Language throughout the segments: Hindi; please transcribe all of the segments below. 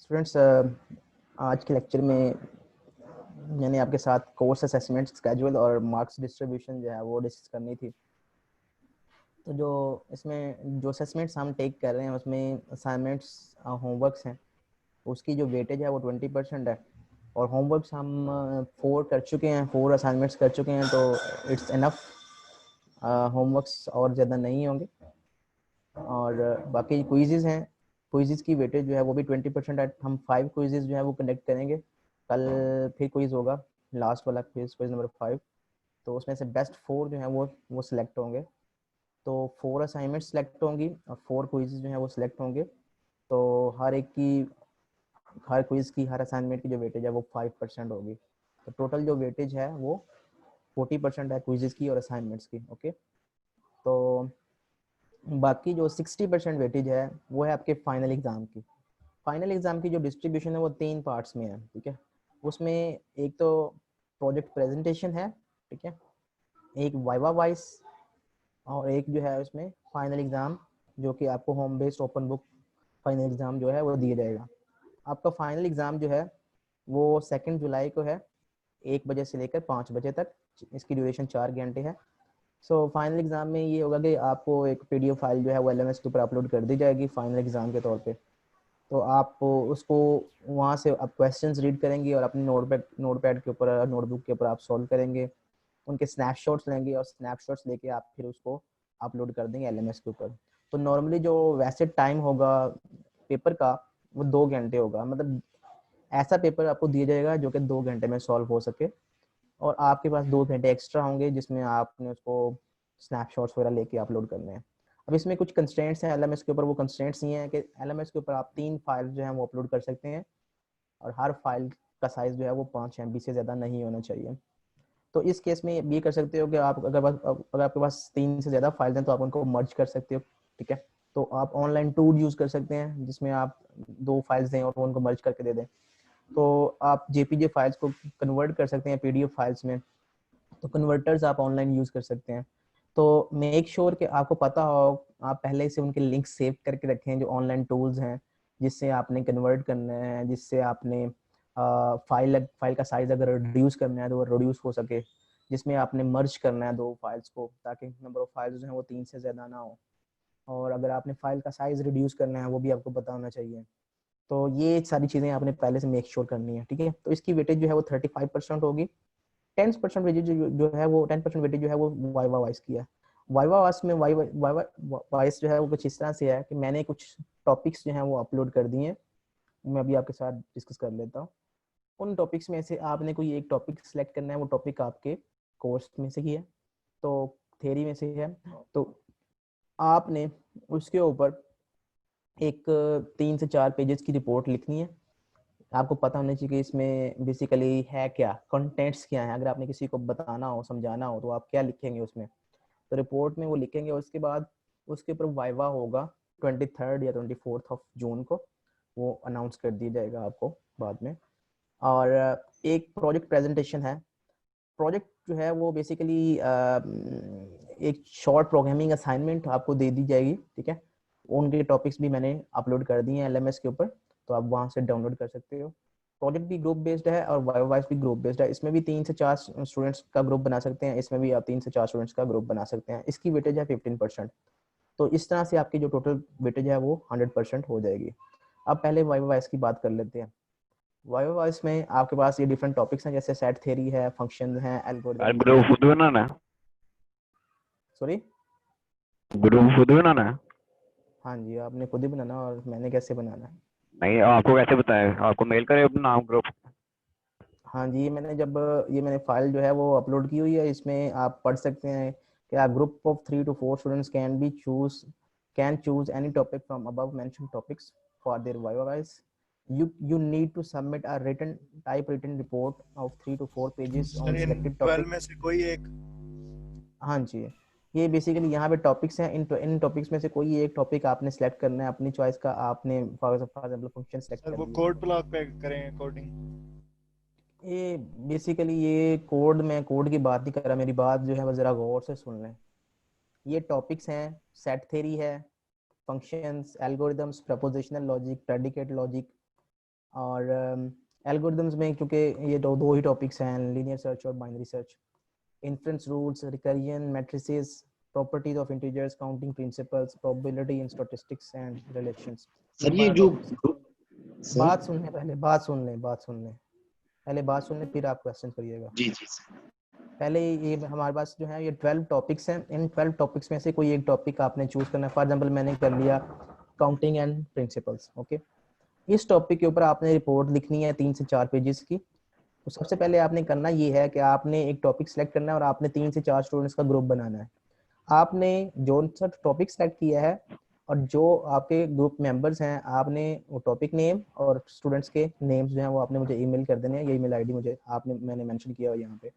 स्टूडेंट्स, आज के लेक्चर में मैंने आपके साथ कोर्स असेसमेंट स्केड्यूल और मार्क्स डिस्ट्रीब्यूशन जो है वो डिस्कस करनी थी। तो जो इसमें जो असेसमेंट्स हम टेक कर रहे हैं उसमें असाइनमेंट्स होमवर्क्स हैं, उसकी जो वेटेज है वो 20% है। और होमवर्क्स हम 4 कर चुके हैं, 4 असाइनमेंट्स कर चुके हैं, तो इट्स इनफ। होमवर्क्स और ज़्यादा नहीं होंगे। और बाकी क्विज़ेज़ हैं, क्विज़ेज़ की वेटेज जो है वो भी 20% है। हम 5 क्विज़ेज़ जो है वो कंडक्ट करेंगे। कल फिर क्विज़ होगा, लास्ट वाला क्विज़ नंबर 5। तो उसमें से बेस्ट 4 जो है वो सिलेक्ट होंगे। तो 4 असाइनमेंट सिलेक्ट होंगी और 4 क्विज़ेज़ जो है वो सिलेक्ट होंगे। तो हर क्विज़ की, हर असाइनमेंट की जो वेटेज है वो 5% होगी। तो टोटल जो वेटेज है वो 40% है क्विज़ेज़ की और असाइनमेंट्स की। ओके, तो बाकी जो 60% वेटेज है वो है आपके फाइनल एग्ज़ाम की। फाइनल एग्ज़ाम की जो डिस्ट्रीब्यूशन है वो 3 पार्ट्स में है, ठीक है। उसमें एक तो प्रोजेक्ट प्रेजेंटेशन है, ठीक है, एक वाइवा वाइस, और एक जो है उसमें फाइनल एग्ज़ाम, जो कि आपको home based open book final exam जो है वो दिया जाएगा। आपका फाइनल एग्ज़ाम जो है वो 2 जुलाई को है, 1 बजे से लेकर 5 बजे तक। इसकी ड्यूरेशन 4 घंटे है। सो फाइनल एग्ज़ाम में ये होगा कि आपको एक पीडीएफ फाइल जो है वो एलएमएस के ऊपर अपलोड कर दी जाएगी फाइनल एग्ज़ाम के तौर पे। तो आप उसको वहाँ से आप क्वेश्चंस रीड करेंगे और अपने नोटपैड के ऊपर, नोटबुक के ऊपर आप सॉल्व करेंगे। उनके स्नैपशॉट्स लेंगे और स्नैपशॉट्स लेके आप फिर उसको अपलोड कर देंगे एलएमएस के ऊपर। तो नॉर्मली जो वैसे टाइम होगा पेपर का वो 2 घंटे होगा। मतलब ऐसा पेपर आपको दिया जाएगा जो कि 2 घंटे में सॉल्व हो सके, और आपके पास 2 घंटे एक्स्ट्रा होंगे जिसमें आपने उसको स्नैपशॉट्स वगैरह लेके अपलोड करने हैं। अब इसमें कुछ कंस्ट्रेंट्स हैं एलएमएस के ऊपर। वो कंस्ट्रेंट्स ये हैं कि एलएमएस के ऊपर आप 3 फाइल जो हैं वो अपलोड कर सकते हैं, और हर फाइल का साइज़ जो है वो 5 MB से ज़्यादा नहीं होना चाहिए। तो इस केस में ये कर सकते हो कि आप अगर आपके पास 3 से ज़्यादा फाइल हैं तो आप उनको मर्ज कर सकते हो, ठीक है। तो आप ऑनलाइन टूल यूज़ कर सकते हैं जिसमें आप 2 फाइल्स दें और उनको मर्ज करके दे दें। तो आप जेपीजे फाइल्स को कन्वर्ट कर सकते हैं पीडीएफ फाइल्स में। तो कन्वर्टर्स आप ऑनलाइन यूज़ कर सकते हैं। तो मेक श्योर कि आपको पता हो, आप पहले से उनके लिंक सेव करके रखें जो ऑनलाइन टूल्स हैं जिससे आपने कन्वर्ट करना है, जिससे आपने फाइल का साइज़ अगर रिड्यूस करना है तो वो रिड्यूस हो सके, जिसमें आपने मर्ज करना है 2 फाइल्स को ताकि नंबर ऑफ फाइल्स जो हैं वो 3 से ज़्यादा ना हो, और अगर आपने फाइल का साइज़ रिड्यूस करना है वो भी आपको पता होना चाहिए। तो ये सारी चीज़ें आपने पहले से मेक श्योर करनी है, ठीक है। तो इसकी वेटेज जो है वो 35% होगी। 10% वेटेज जो है वो 10% वेटेज जो है वो वाइवा वाइस की है। वाइवा वाइस में वाइवा वाइस जो है वो कुछ इस तरह से है कि मैंने कुछ टॉपिक्स जो हैं वो अपलोड कर दिए हैं। मैं अभी आपके साथ डिस्कस कर लेता हूँ। उन टॉपिक्स में से आपने कोई एक टॉपिक सिलेक्ट करना है। वो टॉपिक आपके कोर्स में से ही है, तो थ्योरी में से है। तो आपने उसके ऊपर एक 3 से 4 पेजेस की रिपोर्ट लिखनी है। आपको पता होना चाहिए कि इसमें बेसिकली है क्या, कंटेंट्स क्या है। अगर आपने किसी को बताना हो, समझाना हो, तो आप क्या लिखेंगे उसमें। तो रिपोर्ट में वो लिखेंगे। उसके बाद उसके ऊपर वाइवा होगा 23 या 24 जून को। वो अनाउंस कर दिया जाएगा आपको बाद में। और एक प्रोजेक्ट प्रेजेंटेशन है। प्रोजेक्ट जो है वो बेसिकली एक शॉर्ट प्रोग्रामिंग असाइनमेंट आपको दे दी जाएगी, ठीक है। उनके टॉपिक्स भी मैंने अपलोड कर दिए हैं एलएमएस के ऊपर, तो आप वहाँ से डाउनलोड कर सकते हो। प्रोजेक्ट भी ग्रुप बेस्ड है और वाइवा वाइस भी ग्रुप बेस्ड है। इसमें भी 3 से 4 स्टूडेंट्स का ग्रुप बना सकते हैं, इसमें भी आप 3 से 4 स्टूडेंट्स का ग्रुप बना सकते हैं। इसकी वेटेज है 15%। तो इस तरह से आपकी जो टोटल वेटेज है वो 100% हो जाएगी। अब पहले वाइवा वाइस की बात कर लेते हैं। वाइवा वाइस में आपके पास ये डिफरेंट टॉपिक्स हैं, जैसे सेट थ्योरी है, फंक्शंस हैं, एल्गोरिदम्स हैं। ग्रुप खुद बनाना है। सॉरी, ग्रुप खुद बनाना है। हाँ जी, आपने खुद ही बनाना, और मैंने कैसे बनाना है। नहीं, आपको कैसे बताया? आपको मेल करे अपना नाम ग्रुप। हाँ जी, ये मैंने फाइल जो है वो अपलोड की हुई है। इसमें आप पढ़ सकते हैं कि a group of 3 to 4 students can choose any topic from above mentioned topics for their viva vice. You need to submit a typewritten report of 3 to 4 pages sir on in selected 12 topic. में से कोई एक। हाँ जी, ये बेसिकली यहाँ पे टॉपिक्स हैं। इन टॉपिक्स में से कोई एक टॉपिक आपने सेलेक्ट करना है अपनी चॉइस का। आपने for example function select sir कर वो लिया। कोड ब्लॉक पे करें कोडिंग। ये बेसिकली ये कोड, मैं कोड की बात नहीं कर रहा। मेरी बात जो है वो ज़रा गौर से सुन लें। ये टॉपिक्स हैं, सेट थ्योरी है, functions, algorithms, prepositional logic, predicate logic, और एल्गोरिदम्स में क्योंकि ये दो ही टॉपिक्स हैं, लीनियर सर्च और binary search, inference rules, recursion, matrices, properties of integers, counting principles, probability in statistics and relations. ये सर ये 12 जो टॉपिक्स। सर बात सुन ले पहले, बात सुन ले, पहले बात सुन ले, फिर आप क्वेश्चन करिएगा। जी जी सर। पहले ये हमारे पास जो है ये 12 टॉपिक्स हैं। इन 12 टॉपिक्स में से कोई एक टॉपिक आपने चूज करना है। फॉर एग्जांपल मैंने कर लिया काउंटिंग एंड प्रिंसिपल्स। ओके, इस टॉपिक के ऊपर आपने रिपोर्ट लिखनी है 3 से 4 पेजेस की। तो सबसे पहले आपने करना ये है कि आपने एक टॉपिक सेलेक्ट करना है और आपने 3 से 4 स्टूडेंट्स का ग्रुप बनाना है। आपने जो सा टॉपिक सेलेक्ट किया है और जो आपके ग्रुप मेंबर्स हैं, आपने वो टॉपिक नेम और स्टूडेंट्स के नेम्स जो हैं वो आपने मुझे ईमेल कर देने हैं। ये ईमेल आईडी मुझे मैंने मेंशन किया हुआ यहाँ पे,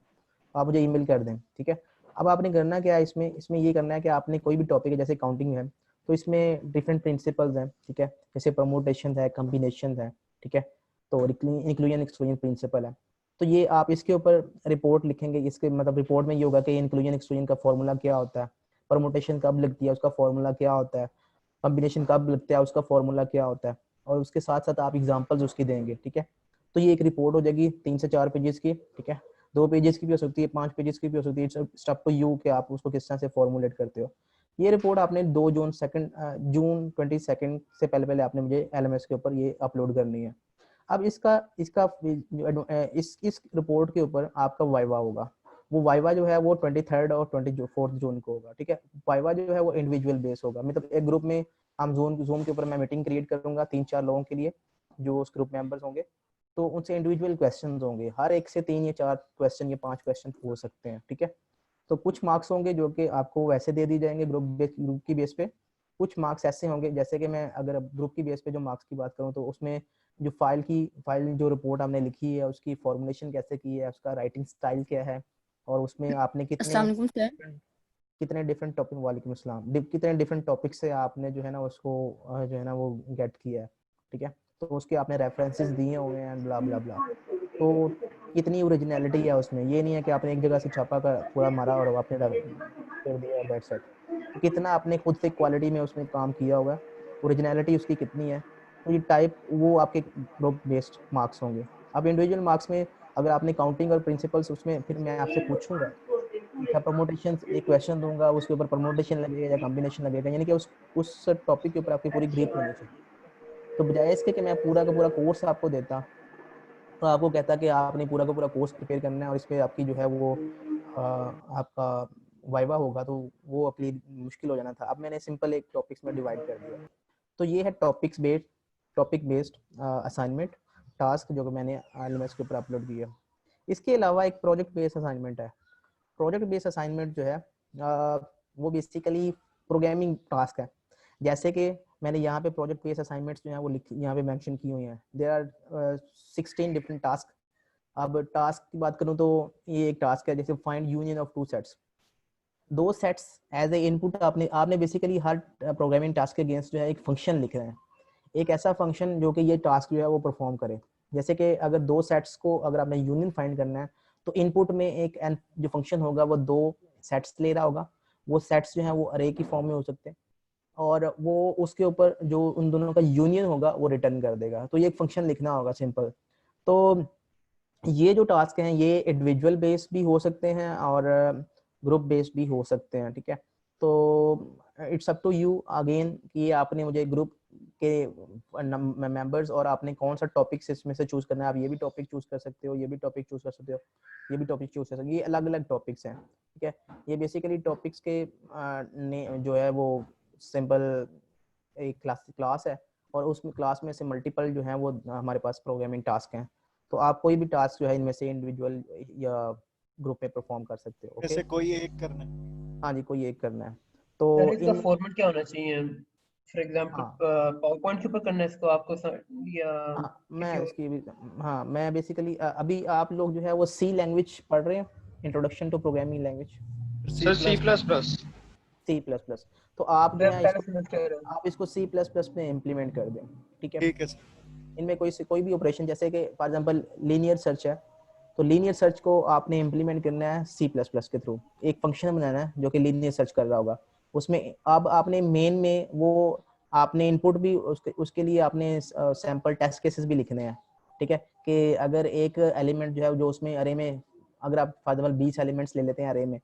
आप मुझे ईमेल कर दें, ठीक है। अब आपने करना क्या है, इसमें ये करना है कि आपने कोई भी टॉपिक है, जैसे काउंटिंग है तो इसमें डिफरेंट प्रिंसिपल्स हैं, ठीक है, जैसे परमुटेशन है, कॉम्बिनेशन है, ठीक है, तो इंक्लूजन एक्सक्लूजन प्रिंसिपल है। तो ये आप इसके ऊपर रिपोर्ट लिखेंगे। इसके मतलब रिपोर्ट में ये होगा कि इंक्लूजन एक्सक्लूजन का फॉर्मूला क्या होता है, परमुटेशन कब लगती है उसका फॉर्मूला क्या होता है, कॉम्बिनेशन कब लगता है उसका फॉर्मूला क्या होता है, और उसके साथ साथ आप एग्जांपल्स उसकी देंगे, ठीक है। तो ये एक रिपोर्ट हो जाएगी 3 से 4 पेजेस की, ठीक है। 2 पेजेस की भी हो सकती है, 5 पेजेस की भी हो सकती है, स्टेप टू यू कि आप उसको किस तरह से फॉर्मुलेट करते हो। ये रिपोर्ट आपने 2 जून 22 से पहले पहले आपने मुझे LMS के ऊपर ये अपलोड करनी है। अब इसका इसका इस रिपोर्ट के ऊपर आपका वाइवा होगा। वो वाइवा जो है वो 23 और 24 जून को होगा, ठीक है। वाइवा जो है वो इंडिविजुअल बेस होगा, मतलब एक ग्रुप में हम जूम के ऊपर मैं मीटिंग क्रिएट करूंगा 3-4 लोगों के लिए जो उस ग्रुप मेंबर्स होंगे। तो उनसे इंडिविजुअल क्वेश्चंस होंगे, हर एक से 3 या 4 क्वेश्चन या 5 क्वेश्चन हो सकते हैं, ठीक है। तो कुछ मार्क्स होंगे जो कि आपको वैसे दे दी जाएंगे ग्रुप की बेस पे। कुछ मार्क्स ऐसे होंगे, जैसे कि मैं अगर ग्रुप की बेस पे जो मार्क्स की बात करूं तो उसमें जो फाइल जो रिपोर्ट आपने लिखी है उसकी फॉर्मुलेशन कैसे की है, उसका राइटिंग स्टाइल क्या है, और उसमें आपने अस्सलाम वालेकुम सर। कितने डिफरेंट टॉपिक, वालेकुम अस्सलाम, कितने डिफरेंट टॉपिक से आपने जो है ना उसको जो है ना वो गेट किया है, ठीक है। तो उसके आपने रेफरेंसेस दिए हुए हैं, ब्ला ब्ला ब्ला। तो कितनी ओरिजिनलिटी है उसमें, ये नहीं है कि आपने एक जगह से छापा कर पूरा मारा और आपने कर दिया दैट्स इट। तो कितना आपने खुद से क्वालिटी में उसमें काम किया हुआ है, ओरिजिनलिटी उसकी कितनी है। तो ये टाइप वो आपके ग्रुप बेस्ड मार्क्स होंगे। अब इंडिविजुअल मार्क्स में अगर आपने काउंटिंग और प्रिंसिपल्स, उसमें फिर मैं आपसे पूछूंगा क्या परमुटेशन, एक क्वेश्चन दूंगा उसके ऊपर परमुटेशन लगेगा या कॉम्बिनेशन लगेगा, यानी कि उस टॉपिक के ऊपर आपकी पूरी ग्रिप होनी चाहिए। तो बजाय इसके कि मैं पूरा का पूरा कोर्स आपको देता तो आपको कहता कि आपने पूरा का पूरा कोर्स प्रिपेयर करना है और इस पे आपकी जो है वो आपका वाइवा होगा, तो वो अपनी मुश्किल हो जाना था। अब मैंने सिंपल एक टॉपिक्स में डिवाइड कर दिया। तो ये है टॉपिक बेस्ड असाइनमेंट टास्क जो कि मैंने LMS के ऊपर अपलोड किया। इसके अलावा एक प्रोजेक्ट बेस्ड असाइनमेंट है। प्रोजेक्ट बेस्ड असाइनमेंट जो है वो बेसिकली प्रोग्रामिंग टास्क है। जैसे कि मैंने यहाँ पे प्रोजेक्ट बेस्ड असाइनमेंट्स जो है वो यहाँ पे मेंशन की हुई हैं। There are 16 different task. अब टास्क की बात करूँ तो ये एक टास्क है जैसे find union of 2 sets. 2 sets as a input आपने बेसिकली हर प्रोग्रामिंग टास्क के अगेंस्ट जो है एक फंक्शन लिख रहे हैं, एक ऐसा फंक्शन जो कि ये टास्क जो है वो परफॉर्म करे। जैसे कि अगर 2 सेट्स को अगर आपने यूनियन फाइंड करना है तो इनपुट में एक जो फंक्शन होगा वो 2 सेट्स ले रहा होगा। वो सेट्स जो है वो अरे की फॉर्म में हो सकते हैं और वो उसके ऊपर जो उन दोनों का यूनियन होगा वो रिटर्न कर देगा। तो ये एक फंक्शन लिखना होगा सिंपल। तो ये जो टास्क हैं ये इंडिविजुअल बेस्ड भी हो सकते हैं और ग्रुप बेस्ड भी हो सकते हैं, ठीक है। तो it's up to you again कि आपने मुझे ग्रुप के मेंबर्स और आपने कौन सा टॉपिक इसमें से चूज करना है। आप ये भी टॉपिक चूज कर सकते हो, ये भी टॉपिक चूज कर सकते हो, ये भी टॉपिक चूज कर सकते हो। ये अलग अलग टॉपिक्स हैं, ठीक है। ये बेसिकली टॉपिक्स के जो है वो सिंपल एक क्लास है और उसमें क्लास में से मल्टीपल जो है वो हमारे पास प्रोग्रामिंग टास्क हैं। तो आप कोई भी टास्क जो है इनमें से इंडिविजुअल या ग्रुप में परफॉर्म कर सकते हो। ओके, जैसे कोई एक करना है। हाँ जी, कोई एक करना है। तो सर इसका इन फॉर्मेट क्या होना चाहिए? फॉर एग्जांपल हाँ पावर पॉइंट के ऊपर करना है इसको आपको या हाँ मैं किसी और? इसकी भी हाँ मैं बेसिकली अभी आप लोग जो है वो सी लैंग्वेज पढ़ रहे हैं, introduction to programming language sir C++। C++। तो आप जो मैं है पहले सेमेस्टर है। आप इसको C++ में इम्प्लीमेंट कर दें, ठीक है। ठीक है सर। इनमें कोई भी ऑपरेशन, जैसे कि फॉर एग्जांपल लीनियर सर्च है, तो लीनियर सर्च को आपने इम्प्लीमेंट करना है C++ के थ्रू। एक फंक्शन बनाना है जो कि लीनियर सर्च कर रहा होगा। उसमें अब आपने मेन में वो आपने इनपुट भी उसके लिए आपने सैंपल टेस्ट केसेस भी लिखने हैं ठीक है, कि अगर एक एलिमेंट जो है जो उसमें अरे में, अगर आप फॉर एग्जाम्पल 20 एलिमेंट्स ले लेते हैं अरे में,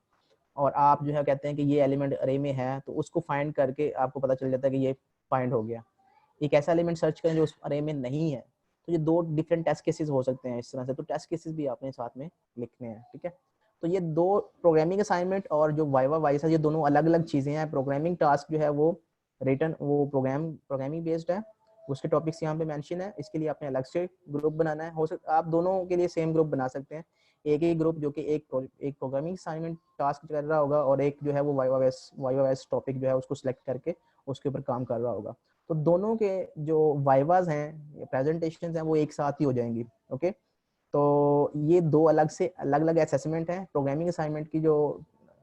और आप जो है कहते हैं कि ये एलिमेंट अरे में है, तो उसको फाइंड करके आपको पता चल जाता है कि ये फाइंड हो गया। एक ऐसा एलिमेंट सर्च करें जो उस अरे में नहीं है, तो ये 2 डिफरेंट टेस्ट केसेस हो सकते हैं इस तरह से। तो टेस्ट केसेस भी आपने साथ में लिखने हैं, ठीक है। तो ये 2 प्रोग्रामिंग असाइनमेंट और जो वाइवा वाइस है, ये दोनों अलग अलग चीजें हैं। प्रोग्रामिंग टास्क जो है वो रिटर्न, वो प्रोग्रामिंग बेस्ड है, उसके टॉपिक्स यहाँ पे मेंशन है। इसके लिए आपने अलग से ग्रुप बनाना है। हो सकता आप दोनों के लिए सेम ग्रुप बना सकते हैं, एक ही ग्रुप जो कि एक प्रोग्रामिंग असाइनमेंट टास्क कर रहा होगा, और एक जो है वो वाइवा वाइस टॉपिक जो है उसको सिलेक्ट करके उसके ऊपर काम कर रहा होगा। तो दोनों के जो वाइवाज हैं, प्रेजेंटेशन हैं, वो एक साथ ही हो जाएंगी। ओके, तो ये 2 अलग से अलग अलग असेसमेंट है। प्रोग्रामिंग असाइनमेंट की जो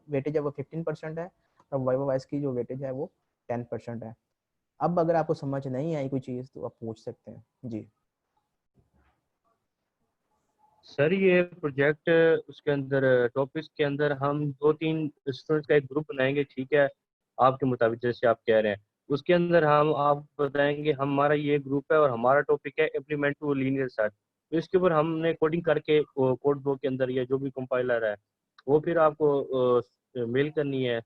वेटेज है वो 15% है, और वाइवा वाइस की जो वेटेज है वो 10% है। अब अगर आपको समझ नहीं आई कोई चीज़ तो आप पूछ सकते हैं जी। सर ये प्रोजेक्ट उसके अंदर टॉपिक्स के अंदर हम 2-3 स्टूडेंट्स का एक ग्रुप बनाएंगे, ठीक है, आपके मुताबिक जैसे आप कह रहे हैं। उसके अंदर हम आप बताएंगे हमारा ये ग्रुप है और हमारा टॉपिक है इम्प्लीमेंट टू लीनियर सर्च। तो इसके ऊपर हमने कोडिंग करके कोड बुक के अंदर या जो भी कंपाइलर है वो फिर आपको मेल करनी है,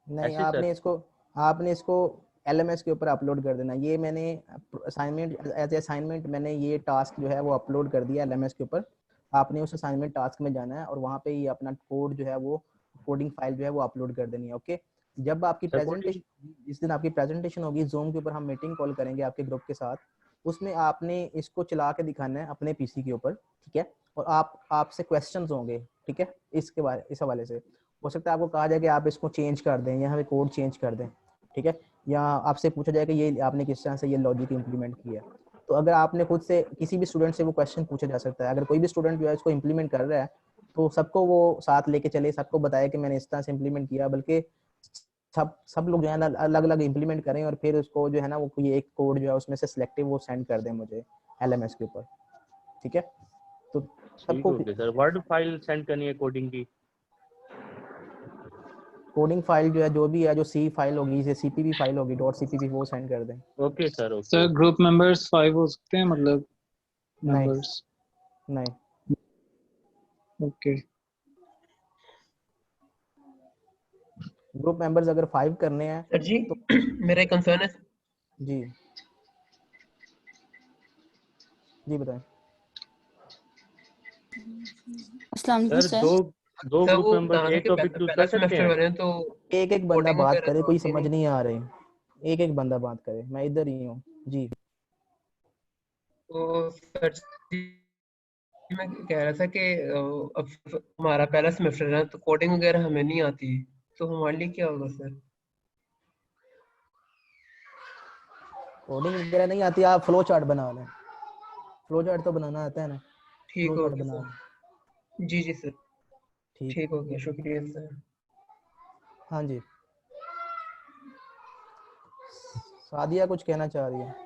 नहीं, ऐसे सर? आपने इसको LMS के ऊपर अपलोड कर देना। ये मैंने असाइनमेंट एज ए असाइनमेंट मैंने ये टास्क जो है वो अपलोड कर दिया LMS के ऊपर। आपने उस असाइनमेंट टास्क में जाना है और वहाँ पे ये अपना कोड जो है वो कोडिंग फाइल जो है वो अपलोड कर देनी है। ओके, जब आपकी सर कोडिंग प्रेजेंटेशन, जिस दिन आपकी प्रेजेंटेशन होगी जूम के ऊपर, हम मीटिंग कॉल करेंगे आपके ग्रुप के साथ, उसमें आपने इसको चला के दिखाना है अपने PC के ऊपर, ठीक है। और आपसे क्वेश्चंस होंगे, ठीक है, इस हवाले से। हो सकता है आपको कहा जाए कि आप इसको चेंज कर दें, यहाँ पे कोड चेंज कर दें, ठीक है, या आपसे पूछा जाए कि ये आपने किस तरह से ये लॉजिक इंप्लीमेंट किया है। तो अगर आपने खुद से किसी भी स्टूडेंट से वो क्वेश्चन पूछा जा सकता है। अगर कोई भी स्टूडेंट जो है इसको इम्प्लीमेंट कर रहा है, तो सबको वो साथ लेके चले, सबको बताए कि मैंने इस तरह से इम्प्लीमेंट किया, बल्कि सब लोग जो है ना अलग अलग इम्प्लीमेंट करें, और फिर उसको जो है ना वो कोई एक कोड जो है उसमें से सिलेक्टिव वो सेंड कर दें मुझे LMS के ऊपर, ठीक है। तो ठीक सबको हो गया सर। वर्ड फाइल सेंड करनी है कोडिंग की? कोडिंग फाइल जो है, जो भी है, जो C फाइल होगी, जैसे CPP फाइल होगी, .cpp, वो सेंड कर दें। Okay sir, okay. Sir group members 5 हो सकते हैं, मतलब नहीं मेंबर्स? नहीं, ओके ग्रुप मेंबर्स अगर 5 करने हैं सर जी तो मेरा एक कंसर्न है। जी जी बताएं। अस्सलाम वालेकुम सर सर। दो सर ग्रुप वो मेंबर बताना था एक कि टॉपिक यूज पहला कर सकते सेमेस्टर हैं? वाले हैं तो एक एक बंदा कोडिंग बात वगैरह करे, तो कोई आती समझ नहीं। नहीं आ रही। एक एक बंदा बात करे, मैं इधर ही हूँ जी। तो सर जी मैं कह रहा था कि अब हमारा पहला सेमेस्टर है तो कोडिंग वगैरह हमें नहीं आती, तो हमारे लिए क्या होगा सर? कोडिंग वगैरह नहीं आती, आप फ्लो चार्ट बना लें। फ्लो चार्ट तो बनाना आता है ना, ठीक फ्लो हो चार्ट गया बना लें। सर। जी जी सर, ठीक ठीक हो गया, शुक्रिया सर। हाँ जी, सादिया कुछ कहना चाह रही है।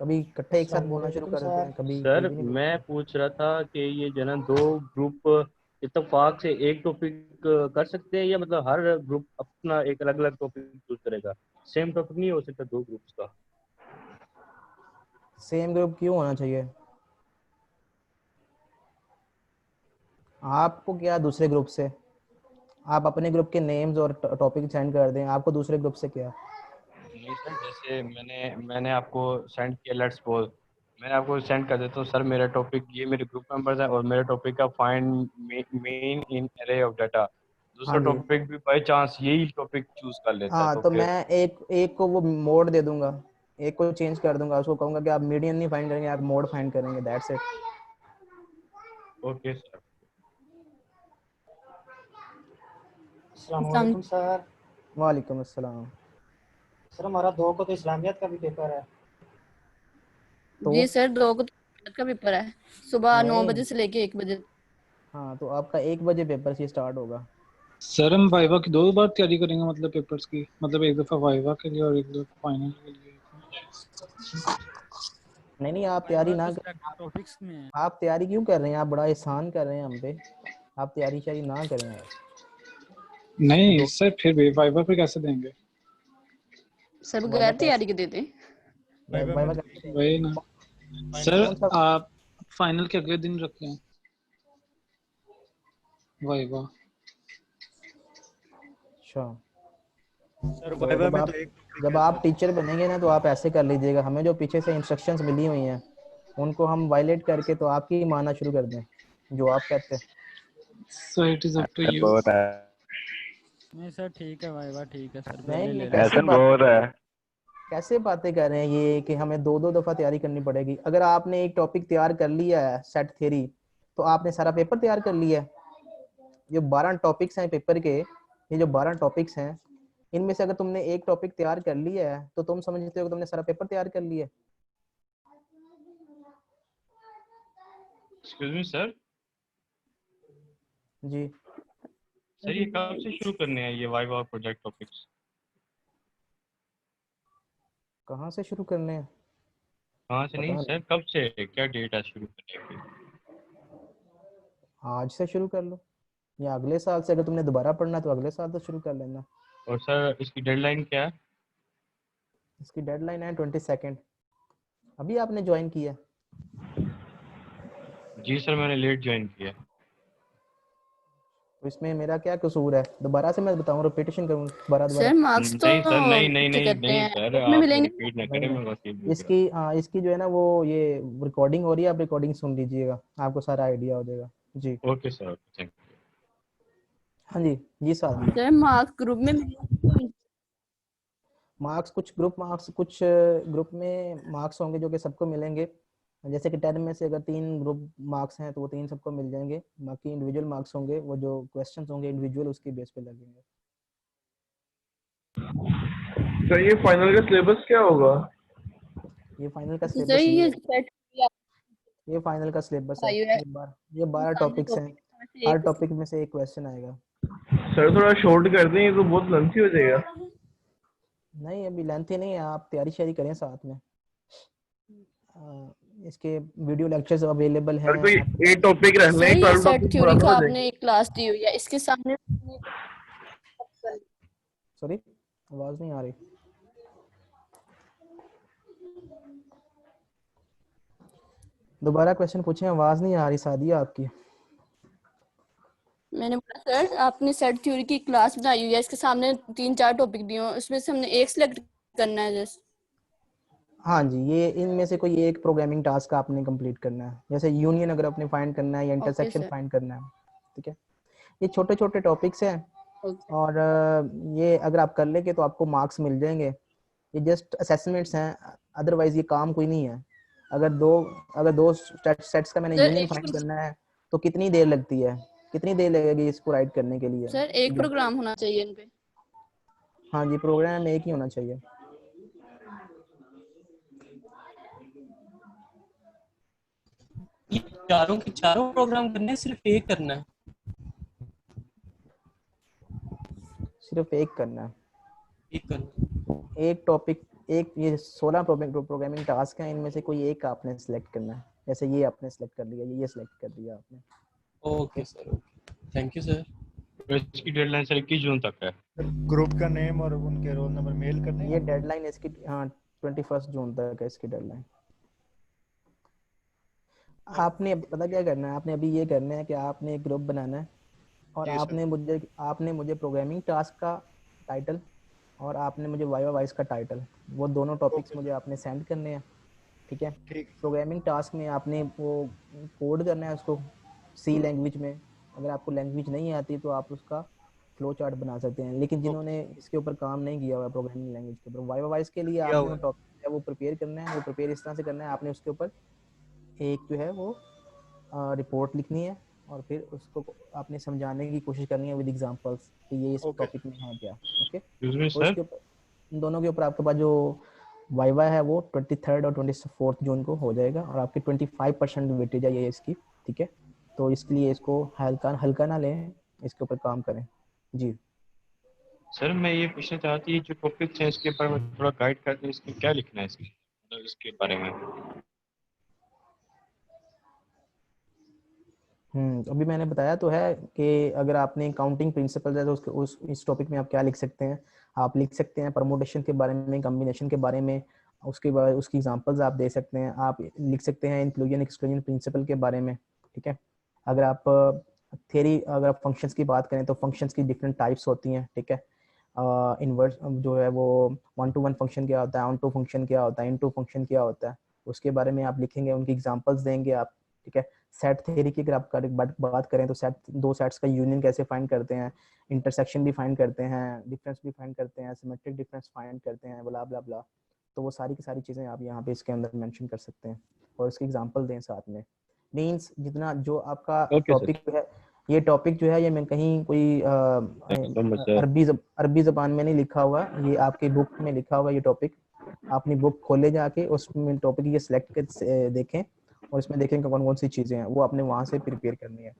कभी इकट्ठे एक साथ अस्सलाम बोलना शुरू वालेकुम कर देते सर। हैं, कभी कोई सर भी नहीं मैं बोलता। पूछ रहा था कि ये जो है ना 2 ग्रुप इत्तेफाक से एक टॉपिक कर सकते हैं, या मतलब हर ग्रुप अपना एक अलग अलग टॉपिक चूज करेगा? सेम टॉपिक नहीं हो सकता 2 ग्रुप्स का? सेम ग्रुप क्यों होना चाहिए? आपको क्या दूसरे ग्रुप से, आप अपने ग्रुप के नेम्स और टॉपिक सेंड कर दें, आपको दूसरे ग्रुप से क्या। नहीं सर, जैसे मैंने आपको सेंड किया, लेट्स सपोज मैंने आपको सेंड कर देता हूँ सर, मेरा टॉपिक ये मेरे ग्रुप मेंबर्स है और मेरा टॉपिक है find main in array of data. हाँ दूसरा जी, टॉपिक भी बाय चांस यही टॉपिक चूज कर लेता है, हाँ, तो तो फिर? मैं एक एक को वो मोड दे दूंगा, एक को चेंज कर दूंगा, उसको कहूंगा कि आप मीडियन नहीं फाइंड करेंगे, आप मोड फाइंड करेंगे, दैट्स इट। Okay sir. अस्सलाम अस्सलाम वालेकुम सर। वालेकुम अस्सलाम। सर हमारा 2 को तो इस्लामियत का भी पेपर है। तो जी सर, 2 को तो का पेपर है, सुबह 9 नहीं, बजे से लेके 1 बजे। हाँ, तो आपका 1 बजे पेपर से स्टार्ट होगा। सर, हम वाइवा की 2 बार तैयारी करेंगे, मतलब पेपर्स की, मतलब एक दफा वाइवा के लिए और एक दफा फाइनल के लिए? नहीं नहीं, आप तैयारी वाइवा ना तो कर, सिलेक्टेड टॉपिक्स में है। आप तैयारी क्यों कर रहे हैं? आप बड़ा एहसान कर रहे हैं हम पे, आप तैयारी शायरी ना करें आप। नहीं दो सर, फिर भी वाइवा पे कैसे देंगे? सर वाइवा बगैर कैसे तैयारी के देते हैं। वाइवा कैसे देंगे? वही ना कौन सर, सा? आप फाइनल के अगले दिन रखें वाइवा। अच्छा, सर तो वाइवा में तो एक टॉपिक जब है आप सर। टीचर बनेंगे ना तो आप ऐसे कर लीजिएगा, हमें जो पीछे से इंस्ट्रक्शंस मिली हुई हैं उनको हम वायलेट करके तो आपकी ही मानना शुरू कर दें जो आप कहते हैं। So it is up to ऐसा यू। बहुत है, नहीं सर ठीक है वाइवा ठीक है सर, नहीं पहले ये ले कैसी लेते ऐसा हैं। बात, बहुत है। कैसे बातें कर रहे हैं ये कि हमें दो दो दफा तैयारी करनी पड़ेगी? अगर आपने एक टॉपिक तैयार कर लिया है सेट थ्योरी तो आपने सारा पेपर तैयार कर लिया है। जो 12 टॉपिक्स हैं पेपर के, ये जो 12 टॉपिक्स हैं इनमें से अगर तुमने एक टॉपिक तैयार कर लिया है तो तुम समझते हो कि तुमने सारा पेपर तैयार कर लिया है। एक्सक्यूज मी सर, जी सर ये कब से शुरू करने हैं ये वाइवा और प्रोजेक्ट टॉपिक्स? कहाँ से शुरू करने हैं? कहाँ से पता नहीं नहीं, सर, कब से, क्या डेट है शुरू करने की? आज से शुरू कर लो या अगले साल से, अगर तुमने दोबारा पढ़ना है तो अगले साल से शुरू कर लेना। और सर इसकी डेडलाइन क्या है? इसकी डेडलाइन है 22। अभी आपने ज्वाइन किया है? जी सर मैंने लेट ज्वाइन किया। तो इसमें मेरा क्या कसूर है? दोबारा से मैं बताऊं, रिपीटेशन करूं दोबारा दोबारा? सर मार्क्स तो नहीं सर, नहीं नहीं क्या नहीं कहते नहीं हैं सर, ग्रुप में आप मिलेंगे। रिपीट ना नहीं करें, नहीं, मैं बस ये बोल रहा इसकी जो है ना वो ये रिकॉर्डिंग हो रही है, आप रिकॉर्डिंग सुन लीजिएगा, आपको सारा आइडिया हो जाएगा। जी हूँ। Okay sir, okay thank you. हाँ जी, जी सादिया। सर मार्क्स ग्रुप में मिलेंगे। मार्क्स कुछ ग्रुप में मार्क्स होंगे जो कि सबको मिलेंगे। जैसे कि 10 में से अगर 3 ग्रुप मार्क्स हैं तो वो 3 सबको मिल जाएंगे। बाकी इंडिविजुअल मार्क्स होंगे, वो जो क्वेश्चंस होंगे इंडिविजुअल उसके बेस पे लगेंगे। सर ये फाइनल का सिलेबस क्या होगा? ये फाइनल का तो सर सिलेबस ये ये है, सेट ये फाइनल का सिलेबस है। है ये 12 सामने टॉपिक्स हैं, टॉपिक से हर एक टॉपिक में से एक क्वेश्चन आएगा। सर थोड़ा शॉर्ट कर दें, ये तो बहुत लेंथी हो जाएगा। नहीं अभी लेंथी नहीं है, आप तैयारी शेयरी करें साथ में। इसके वीडियो लेक्चर्स अवेलेबल हैं सर कोई आपके एक टॉपिक रख लें, सर ये 12 सेट टॉपिक थ्योरी पुराना का हो जाएगा। आपने एक क्लास दी हुई है, इसके सामने सॉरी आवाज नहीं आ रही। दोबारा क्वेश्चन पूछें, आवाज नहीं आ रही सादिया आपकी। मैंने बोला सर आपने सेट थ्योरी की क्लास बनाई हुई है, इसके सामने 3-4 टॉपिक दिए हो, उसमें से हमने एक सिलेक्ट करना है जस्ट। हाँ जी, ये इनमें से कोई एक प्रोग्रामिंग टास्क आपने कंप्लीट करना है। जैसे यूनियन अगर आपने फाइंड करना है या ओके इंटरसेक्शन सर। फाइंड करना है, ठीक है। ये छोटे छोटे टॉपिक्स हैं ओके और ये अगर आप कर लेंगे तो आपको मार्क्स मिल जाएंगे। ये जस्ट असेसमेंट्स हैं, अदरवाइज ये काम कोई नहीं है। अगर दो सेट्स का मैंने सर यूनियन एक फाइंड करना है तो कितनी देर लगती है, कितनी देर लगेगी इसको राइट करने के लिए? सर एक प्रोग्राम होना चाहिए इन पे। हाँ जी, प्रोग्राम एक ही होना चाहिए। ये चारों के चारों प्रोग्राम करने हैं, सिर्फ एक करना है? सिर्फ एक करना है, एक करना। एक टॉपिक, एक ये 16 प्रोग्रामिंग टास्क हैं, इनमें से कोई एक आपने सिलेक्ट करना है। जैसे ये आपने सिलेक्ट कर लिया, ये सिलेक्ट कर दिया आपने। Okay sir, okay thank you sir. तो इसकी डेडलाइन सर 21 जून तक है। ग्रुप का नेम और उनके रोल नंबर मेल करने हैं ये आपको? डेडलाइन इसकी हाँ 21 जून तक है इसकी डेडलाइन। आपने पता क्या करना है, आपने अभी ये करना है कि आपने एक ग्रुप बनाना है और जी सर। आपने मुझे प्रोग्रामिंग टास्क का टाइटल और आपने मुझे वाइवा वाइस का टाइटल, वो दोनों टॉपिक्स ओके मुझे आपने सेंड करने हैं, ठीक है। ठीक। प्रोग्रामिंग टास्क में आपने वो कोड करना है उसको सी लैंग्वेज में। अगर आपको लैंग्वेज नहीं आती तो आप उसका फ्लो चार्ट बना सकते हैं, लेकिन जिन्होंने इसके ऊपर काम नहीं किया हुआ प्रोग्रामिंग लैंग्वेज के ऊपर, वाइवा वाइस के लिए किया आपने हुआ वो है। टॉपिक है वो प्रिपेयर करना है। वो प्रिपेयर इस तरह से करना है, आपने उसके ऊपर एक जो है वो रिपोर्ट लिखनी है और फिर उसको आपने समझाने की कोशिश करनी है विद एग्जांपल्स कि ये इस ओके टॉपिक में है क्या। ओके, एक्सक्यूज मी और सर, इसके ऊपर इन दोनों के ऊपर आपके पास जो वाइवा है वो 23 और 24 जून को हो जाएगा और आपकी 25% वेटेज है ये इसकी, ठीक है। तो इसके लिए इसको हल्का हल्का ना लें, इसके ऊपर काम करें। जी सर मैं ये पूछना चाहती हूँ जो टॉपिक्स हैं इसके बारे में थोड़ा गाइड कर दें, इसमें क्या लिखना है, इसके मतलब इसके बारे में। अभी मैंने बताया तो है कि अगर आपने काउंटिंग प्रिंसिपल है तो उसके उस इस टॉपिक में आप क्या लिख सकते हैं, आप लिख सकते हैं परमुटेशन के बारे में, कॉम्बिनेशन के बारे में, उसके बाद उसकी एग्जांपल्स आप दे सकते हैं, आप लिख सकते हैं इंक्लूजन एक्सक्लूजन प्रिंसिपल के बारे में, ठीक है। अगर आप थ्योरी, अगर आप फंक्शंस की बात करें तो फंक्शंस की डिफरेंट टाइप्स होती हैं, ठीक है। इनवर्स जो है वो 1 to 1 फंक्शन क्या होता है, ऑन टू फंक्शन क्या होता है, इन टू फंक्शन क्या होता है, उसके बारे में आप लिखेंगे, उनकी एग्जांपल्स देंगे आप, ठीक है। सेट थ्योरी की अगर आप बात करें तो सेट, दो सेट्स का यूनियन कैसे फाइंड करते हैं, इंटरसेक्शन भी फाइंड करते हैं, डिफरेंस भी फाइंड करते हैं, सिमेट्रिक डिफरेंस फाइंड करते हैं, ब्ला ब्ला ब्ला। तो वो सारी की सारी चीज़ें आप यहाँ पे इसके अंदर मेंशन कर सकते हैं और इसकी एग्जांपल दें साथ में। मींस जितना जो आपका ओके सर, टॉपिक है, ये टॉपिक जो है ये मैं कहीं कोई thank you so much sir. अरबी ज़बान में नहीं लिखा हुआ, ये आपकी बुक में लिखा हुआ ये टॉपिक। अपनी बुक खोले जाके उसमें टॉपिक ये सिलेक्ट कर देखें और इसमें देखें कौन कौन सी चीज़ें हैं, वो आपने वहाँ से प्रिपेयर करनी है।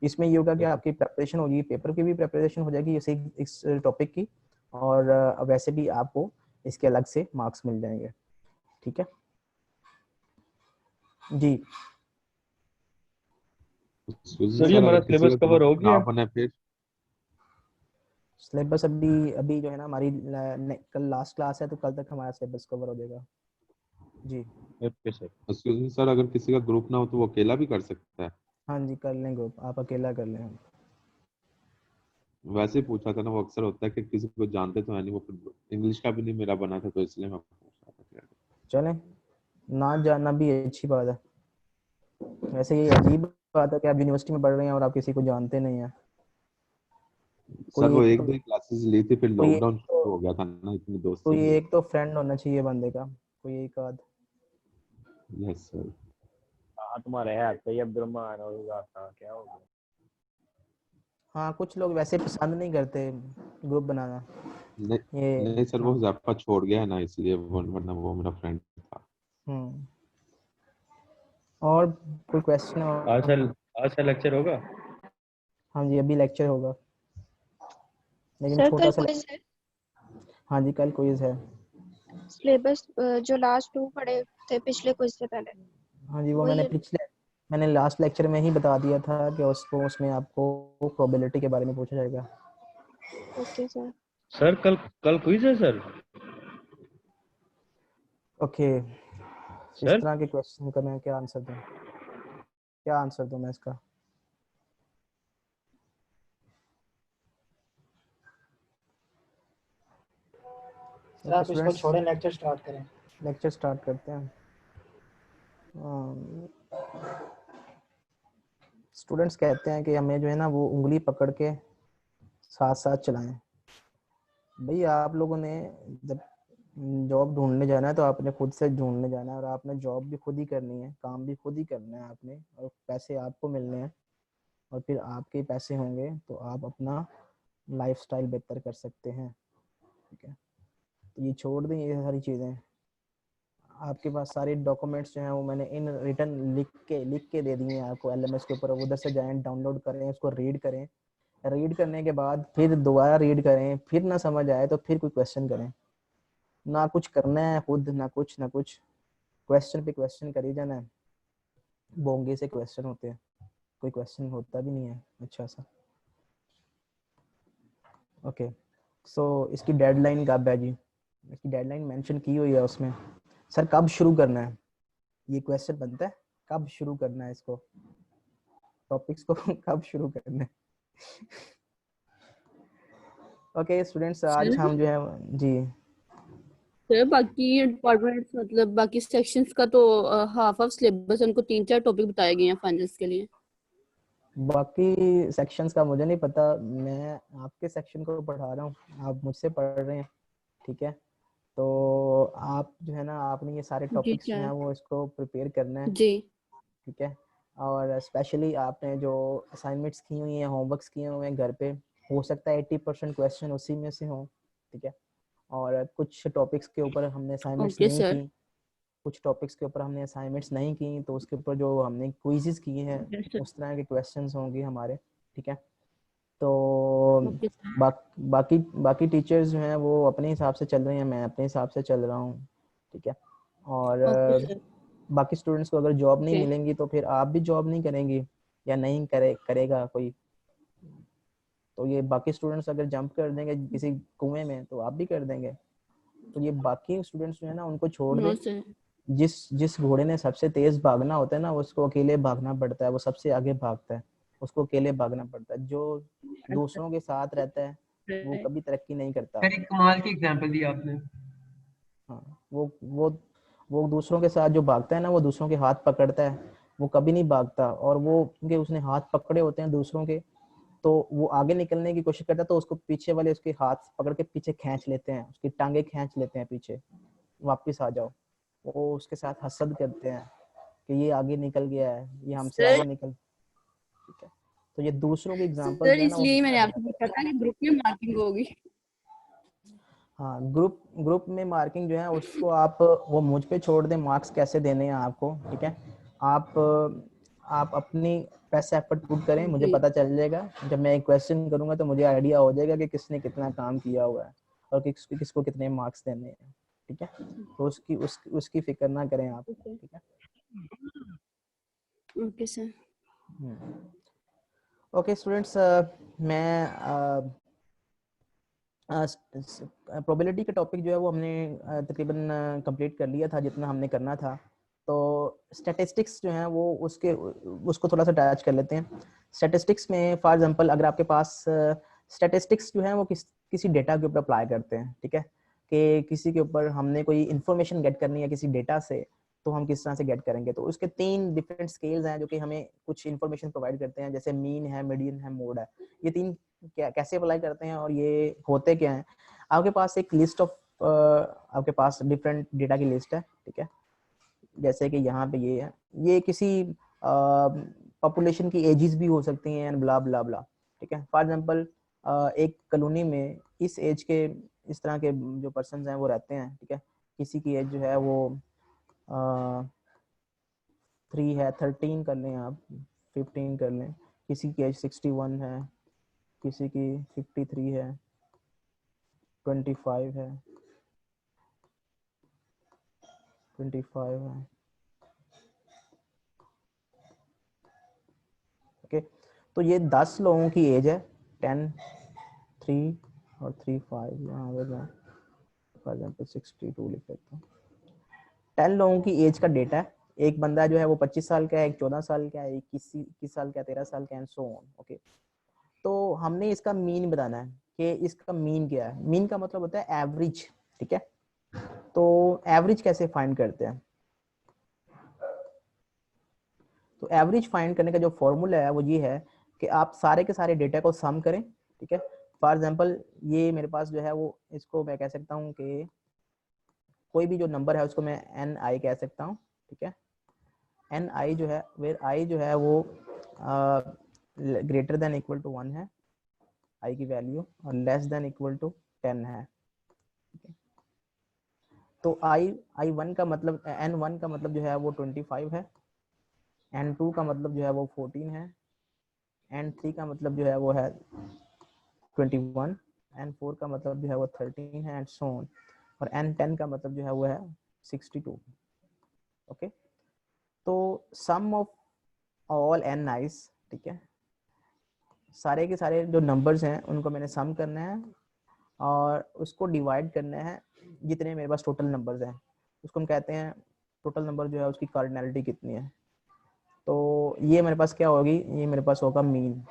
इसमें ये होगा कि आपकी प्रेपरेशन होगी, पेपर की भी प्रेपरेशन हो जाएगी इस टॉपिक की, और वैसे भी आपको इसके अलग से मार्क्स मिल जाएंगे, ठीक है जी। सर ये हमारा सिलेबस कवर हो गया? फिर सिलेबस अभी अभी जो है ना हमारी कल लास्ट क्लास है तो कल तक हमारा सिलेबस कवर हो जाएगा जी। Okay sir. Excuse me sir, अगर किसी का ग्रुप ना हो तो वो अकेला भी कर सकता है? हाँ जी कर लें ग्रुप, आप अकेला कर लें। वैसे ही पूछा था ना, वो अक्सर होता है कि किसी को जानते तो है नहीं, वो इंग्लिश का भी नहीं मेरा बना था तो इसलिए मैं पूछ रहा था। चलें, ना जानना भी अच्छी बात है। वैसे ये अजीब बात है कि आप यूनिवर्सिटी में पढ़ रहे हैं और आप किसी को जानते नहीं हैं। सर वो एक तो दो ही क्लासेस ली थी, फिर कोई लॉकडाउन शुरू हो गया था ना, इतने दोस्त कोई नहीं। एक तो फ्रेंड होना चाहिए बंदे का, कोई एक आध। Yes sir. हाँ तुम्हारे है तो ये अब्दुलरहमान और उजाफा क्या हो गया? हाँ कुछ लोग वैसे पसंद नहीं करते ग्रुप बनाना नहीं ये। नहीं सर, वो हाँ जापा छोड़ गया है ना इसलिए, वरना वो मेरा फ्रेंड था। और कोई क्वेश्चन आज से लेक्चर होगा? हाँ जी अभी लेक्चर होगा, लेकिन सर छोटा कल सा क्विज है, हाँ जी कल क्विज है। सिलेबस जो लास्ट 2 पढ़े थे पिछले क्विज से पहले, हाँ जी वो वही मैंने लास्ट लेक्चर में ही बता दिया था कि उसमें आपको प्रोबेबिलिटी के बारे में पूछा जाएगा। Okay sir. सर कल कल क्विज है सर? ओके इस सर तरह के क्वेश्चन का मैं क्या आंसर दूं मैं इसका? सर आप इसको छोड़ें, लेक्चर स्टार्ट करें। लेक्चर स्टार्ट करते हैं। स्टूडेंट्स कहते हैं कि हमें जो है ना वो उंगली पकड़ के साथ साथ चलाएं। भाई आप लोगों ने जब जॉब ढूंढने जाना है तो आपने खुद से ढूंढने जाना है और आपने जॉब भी खुद ही करनी है, काम भी खुद ही करना है आपने, और पैसे आपको मिलने हैं और फिर आपके पैसे होंगे तो आप अपना लाइफस्टाइल बेहतर कर सकते हैं, ठीक है। तो ये छोड़ दें ये सारी चीज़ें। आपके पास सारे डॉक्यूमेंट्स जो हैं वो मैंने इन रिटर्न लिख के दे दिए हैं आपको LMS के ऊपर। उधर से जाएं, डाउनलोड करें, उसको रीड करें, रीड करने के बाद फिर दोबारा रीड करें, फिर ना समझ आए तो फिर कोई क्वेश्चन करें। ना कुछ करना है खुद, ना कुछ क्वेश्चन पे क्वेश्चन कर ही जाना है। बोंगे से क्वेश्चन होते हैं, कोई क्वेश्चन होता भी नहीं है अच्छा सा। ओके सो इसकी डेडलाइन कब है जी? इसकी डेडलाइन मेंशन की हुई है उसमें। सर कब शुरू करना है, ये क्वेश्चन बनता है, कब शुरू करना है इसको, टॉपिक्स को कब शुरू करना है? ओके स्टूडेंट्स आज हम जो है जी सर बाकी डिपार्टमेंट्स मतलब बाकी सेक्शंस का तो हाफ ऑफ सिलेबस उनको 3-4 टॉपिक बताए गए हैं फाइनल्स के लिए। बाकी सेक्शंस का मुझे नहीं पता, मैं आपके सेक्शन को पढ़ा रहा हूँ, आप मुझसे पढ़ रहे हैं, ठीक है। तो आप जो है ना आपने ये सारे टॉपिक्स जो हैं वो इसको प्रिपेयर करना है जी, ठीक है। और स्पेशली आपने जो असाइनमेंट्स की हुई हैं, होमवर्क्स किए हुए हैं घर पे, हो सकता है 80% क्वेश्चन उसी में से हों, ठीक है। और कुछ टॉपिक्स के ऊपर हमने असाइनमेंट्स नहीं की, कुछ टॉपिक्स के ऊपर हमने असाइनमेंट्स नहीं की, तो उसके ऊपर जो हमने क्विज़ेस किए हैं उस तरह के क्वेश्चंस होंगे हमारे, ठीक है। तो बाकी टीचर्स जो हैं वो अपने हिसाब से चल रहे हैं, मैं अपने हिसाब से चल रहा हूँ, ठीक है। और बाकी स्टूडेंट्स को अगर जॉब नहीं मिलेंगी तो फिर आप भी जॉब नहीं करेंगी, या नहीं करेगा कोई, तो ये बाकी स्टूडेंट्स अगर जंप कर देंगे किसी कुएं में तो आप भी कर देंगे। तो ये बाकी स्टूडेंट्स जो है ना उनको छोड़ नो दे। सर। जिस घोड़े ने सबसे तेज भागना होता है ना उसको अकेले भागना पड़ता है, वो सबसे आगे भागता है, उसको अकेले भागना पड़ता है। जो दूसरों के साथ रहता है वो कभी तरक्की नहीं करता। सर एक कमाल की एग्जांपल दी आपने। हाँ, वो दूसरों के साथ जो भागता है ना वो दूसरों के हाथ पकड़ता है, वो कभी नहीं भागता। और वो क्योंकि उसने हाथ पकड़े होते हैं दूसरों के, तो वो आगे निकलने की कोशिश करता है तो उसको पीछे वाले उसके हाथ पकड़ के पीछे खींच लेते हैं, उसकी टांगे खींच लेते हैं पीछे, वापस आ जाओ। वो उसके साथ हसद करते हैं कि ये आगे निकल गया है, ये हमसे सर आगे निकल, ठीक है। तो ये दूसरों के एग्जांपल सर जो है ना वो, इसलिए मैंने आपसे पूछा था कि ग्रुप में मार्किंग होगी। हाँ ग्रुप में मार्किंग जो है उसको आप वो मुझ पे छोड़ दें, मार्क्स कैसे देने हैं आपको, ठीक है। आप अपनी बेस्ट एफर्ट पुट करें, मुझे जी। पता चल जाएगा जब मैं एक क्वेश्चन करूंगा तो मुझे आइडिया हो जाएगा कि किसने कितना काम किया हुआ है और किसको कितने मार्क्स देने हैं, ठीक है। तो उसकी फिक्र ना करें आप, ठीक है। Okay sir. ओके स्टूडेंट्स, मैं प्रोबेबिलिटी का टॉपिक जो है वो हमने तकरीबन कंप्लीट कर लिया था जितना हमने करना था। तो स्टैटिस्टिक्स जो है वो उसको थोड़ा सा टच कर लेते हैं। स्टैटिस्टिक्स में फॉर एग्जांपल अगर आपके पास स्टैटिस्टिक्स जो है वो किसी डेटा के ऊपर अप्लाई करते हैं, ठीक है, कि किसी के ऊपर हमने कोई इन्फॉर्मेशन गेट करनी है किसी डेटा से, तो हम किस तरह से गेट करेंगे। तो उसके 3 डिफरेंट स्केल्स हैं जो कि हमें कुछ इन्फॉर्मेशन प्रोवाइड करते हैं, जैसे मीन है, मीडियन है, मोड है। ये 3 कैसे अप्लाई करते हैं और ये होते क्या हैं। आपके पास एक लिस्ट ऑफ आपके पास डिफरेंट डेटा की लिस्ट है, ठीक है। जैसे कि यहाँ पे ये है, ये किसी पॉपुलेशन की एजेस भी हो सकती हैं एंड ब्ला ब्ला ब्ला, ठीक है। फॉर एग्जांपल एक कॉलोनी में इस एज के इस तरह के जो पर्सन हैं वो रहते हैं, ठीक है। किसी की एज जो है वो 3 है, 13 कर लें आप, 15 कर लें। किसी की एज 61 है, किसी की 53 है, 25 है, 25 है, ओके। तो ये 10 लोगों की एज है, 10, 3 और 3, 5। यहाँ पे मैं फॉर एग्जाम्पल 62 लिख लेता हूँ। 10 लोगों की एज का डेटा है। एक बंदा जो है वो 25 साल का है, एक 14 साल का है, एक 21 साल का है, 13 साल का है, एंड सो ऑन, ओके। तो हमने इसका मीन बताना है कि इसका मीन क्या है। मीन का मतलब होता है एवरेज, ठीक है। तो एवरेज कैसे फाइंड करते हैं, तो एवरेज फाइंड करने का जो फॉर्मूला है वो ये है कि आप सारे के सारे डेटा को सम करें, ठीक है। फॉर एग्जांपल ये मेरे पास जो है वो, इसको मैं कह सकता हूँ कि कोई भी जो नंबर है उसको मैं एन आई कह सकता हूँ, ठीक है। एन आई जो है, वेयर आई जो है वो ग्रेटर देन इक्वल टू 1 है आई की वैल्यू, और लेस देन इक्वल टू 10 है, ठीक है। तो आई वन का मतलब, एन वन का मतलब जो है वो 25 है, एन टू का मतलब जो है वो 14 है, एन थ्री का मतलब जो है वो है 21, एन फोर का मतलब जो है वो 13 है, एंड सो ऑन। और एन 10 का मतलब जो है वो है 62, ओके। तो सम ऑफ ऑल एन आइज, ठीक है, सारे के सारे जो नंबर्स हैं उनको मैंने सम करना है और उसको डिवाइड करना है जितने मेरे पास टोटल नंबर्स हैं, उसको हम कहते हैं टोटल नंबर जो है उसकी कार्डिनलिटी कितनी है। तो ये मेरे पास क्या होगी, ये मेरे पास होगा मीन,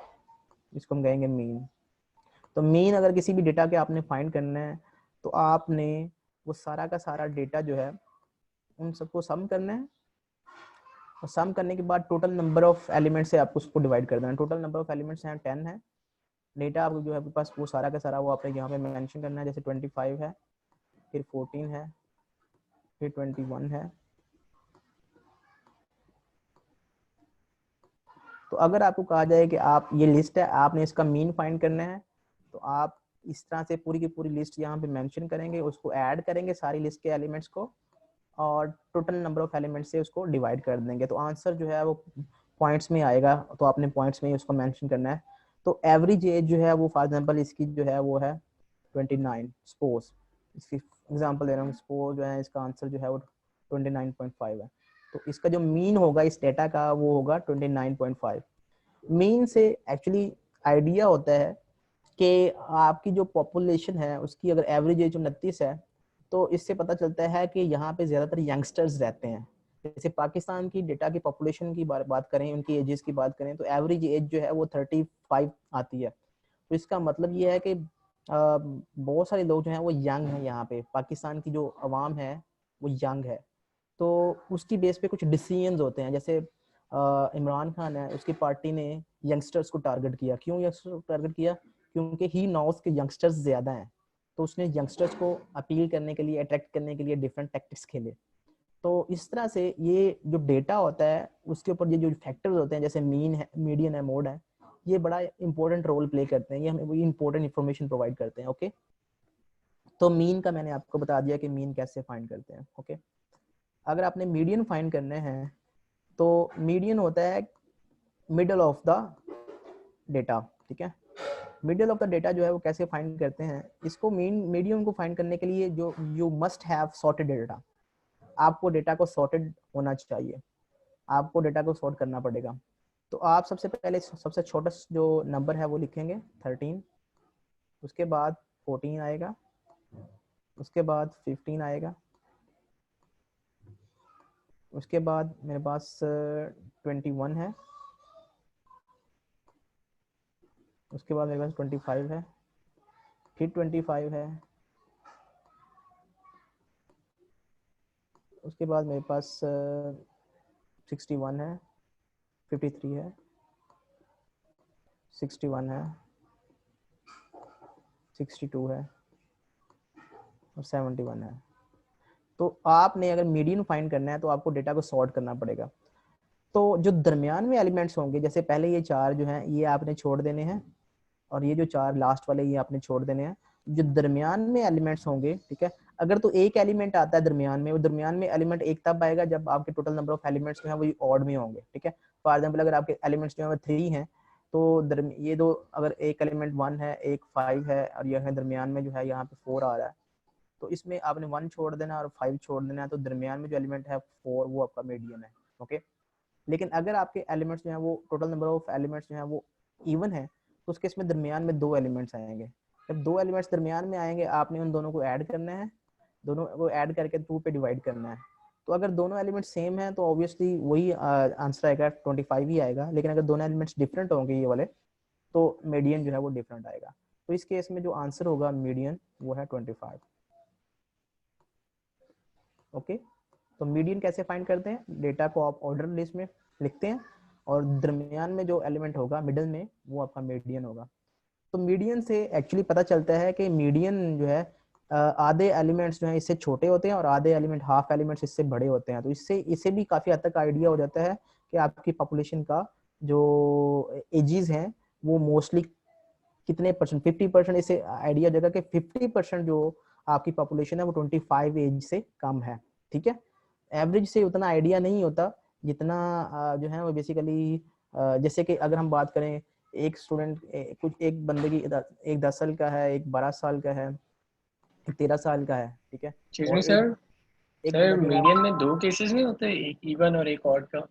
इसको हम कहेंगे मीन। तो मीन अगर किसी भी डेटा के आपने फाइंड करना है तो आपने वो सारा का सारा डेटा जो है उन सबको सम करना है, और सम करने के बाद टोटल नंबर ऑफ एलिमेंट्स से आपको उसको डिवाइड कर देना है। टोटल नंबर ऑफ एलिमेंट्स हैं 10 है। डेटा आपको जो है आपके पास वो सारा का सारा वो आपने यहाँ पे मेंशन करना है, जैसे 25 है, फिर 14 है, फिर 21 है। तो अगर आपको कहा जाए कि आप ये लिस्ट है आपने इसका मीन फाइंड करना है, तो आप इस तरह से पूरी की पूरी लिस्ट यहाँ पे मेंशन करेंगे, उसको ऐड करेंगे सारी लिस्ट के एलिमेंट्स को, और टोटल नंबर ऑफ एलिमेंट्स से उसको डिवाइड कर देंगे, तो आंसर जो है वो पॉइंट्स में आएगा। तो आपने पॉइंट्स में ही उसको मेंशन करना है। तो एवरेज एज जो है वो फॉर एग्जांपल इसकी जो है वो है 29, सपोज इसकी एग्जांपल दे रहा हूँ, सपोज जो है इसका आंसर जो है वो 29.5 है। तो इसका जो मीन होगा इस डेटा का वो होगा 29.5। मीन से एक्चुअली आइडिया होता है कि आपकी जो पॉपुलेशन है उसकी अगर एवरेज एज 29 है तो इससे पता चलता है कि यहाँ पे ज़्यादातर यंगस्टर्स रहते हैं। जैसे पाकिस्तान की डेटा की पॉपुलेशन की बात करें, उनकी एजेस की बात करें, तो एवरेज एज जो है वो 35 आती है। तो इसका मतलब ये है कि बहुत सारे लोग जो हैं वो यंग हैं। यहाँ पे पाकिस्तान की जो अवाम है वो यंग है, तो उसकी बेस पे कुछ डिसीजंस होते हैं। जैसे इमरान खान है, उसकी पार्टी ने यंगस्टर्स को टारगेट किया। क्यों यंगस्टर्स को टारगेट किया? क्योंकि ही नोस के यंगस्टर्स ज़्यादा हैं, तो उसने यंगस्टर्स को अपील करने के लिए, अट्रैक्ट करने के लिए डिफरेंट टैक्टिक्स खेले। तो इस तरह से ये जो डेटा होता है उसके ऊपर ये जो फैक्टर्स होते हैं, जैसे मीन है, मीडियन है, मोड है, ये बड़ा इंपॉर्टेंट रोल प्ले करते हैं। ये हमें वही इंपॉर्टेंट इंफॉर्मेशन प्रोवाइड करते हैं। ओके, तो मीन का मैंने आपको बता दिया कि मीन कैसे फाइंड करते हैं। ओके, अगर आपने मीडियन फाइंड करने हैं तो मीडियन होता है मिडल ऑफ द डेटा। ठीक है, मिडल ऑफ द डेटा जो है वो कैसे फाइंड करते हैं, इसको मीडियन को फाइंड करने के लिए जो you must have sorted data, आपको डेटा को सॉर्टेड होना चाहिए, आपको डेटा को सॉर्ट करना पड़ेगा। तो आप सबसे पहले सबसे छोटा जो नंबर है वो लिखेंगे 13, उसके बाद 14 आएगा, उसके बाद 15 आएगा, उसके बाद मेरे पास 21 है, उसके बाद मेरे पास 25 है, फिर 25 है, उसके बाद मेरे पास 61 है, 53 है, 61 है, 62 है और 71 है। तो आपने अगर मीडियन फाइंड करना है तो आपको डेटा को सॉर्ट करना पड़ेगा। तो जो दरमियान में एलिमेंट्स होंगे, जैसे पहले ये 4 जो हैं ये आपने छोड़ देने हैं, और ये जो 4 लास्ट वाले ये आपने छोड़ देने हैं। जो दरमियान में एलिमेंट्स होंगे, ठीक है, अगर तो एक एलिमेंट आता है दरमियान में, वो दरमियान में एलिमेंट एक तब आएगा जब आपके टोटल नंबर ऑफ एलिमेंट्स जो है वो ऑड में होंगे। ठीक है, फॉर एग्जांपल अगर आपके एलिमेंट्स जो है 3 हैं तो ये दो, अगर एक एलिमेंट 1 है, एक 5 है, और यह दरमियान में जो है यहाँ पे 4 आ रहा है, तो इसमें आपने 1 छोड़ देना और 5 छोड़ देना है, तो दरमियान में जो एलिमेंट है 4 वो आपका मीडियन है। ओके, लेकिन अगर आपके एलिमेंट्स जो है वो टोटल नंबर ऑफ एलिमेंट्स जो है वो इवन है, तो उस केस में दरमियान में 2 एलिमेंट्स आएंगे। जब 2 एलिमेंट्स दरमियान में आएंगे, आपने उन दोनों को ऐड करना है, दोनों को ऐड करके 2 पे डिवाइड करना है। तो अगर दोनों एलिमेंट्स सेम हैं तो ऑब्वियसली वही आंसर आएगा, 25 ही आएगा। लेकिन अगर दोनों एलिमेंट्स डिफरेंट होंगे ये वाले, तो मीडियन जो है वो डिफरेंट आएगा। तो इस केस में जो आंसर होगा मीडियन वो है 25। ओके, तो मीडियन कैसे फाइंड करते हैं? डेटा को आप ऑर्डर लिस्ट में लिखते हैं और दरमियान में जो एलिमेंट होगा मिडिल में वो आपका मीडियन होगा। तो मीडियन से एक्चुअली पता चलता है कि मीडियन जो है आधे एलिमेंट्स जो है इससे छोटे होते हैं और आधे एलिमेंट, हाफ एलिमेंट्स इससे बड़े होते हैं। तो इससे भी काफ़ी हद तक आइडिया हो जाता है कि आपकी पॉपुलेशन का जो एजेस हैं वो मोस्टली कितने परसेंट, 50%। इससे आइडिया हो जाएगा कि 50% जो आपकी पॉपुलेशन है वो 25 एज से कम है। ठीक है, एवरेज से उतना आइडिया नहीं होता जितना जो है वो बेसिकली, जैसे कि अगर हम बात करें एक स्टूडेंट, कुछ एक बंदे की एक 10 साल का है, एक 12 साल का है, एक 13 साल का है। ठीक है, एक्सक्यूज और मी सर, एक सर बंदे का मीडियन में 2 केसेस नहीं होते, एक इवन और एक ऑड का?